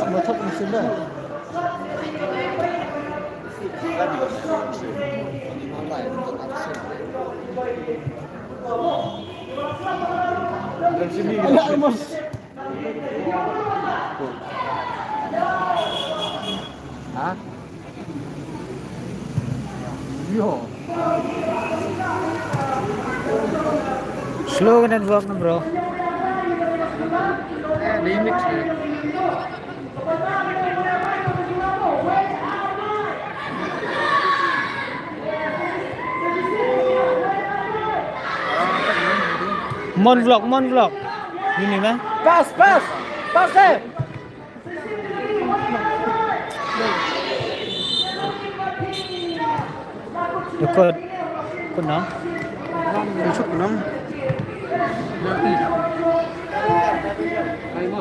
Motor sila. Alamos. Ha? Yo. Slow ka network na bro. Limit siya. Mon vlog. Ini na. Pass! Eh! Dekod. Kuna. Masuk enam. Nanti. Ayo,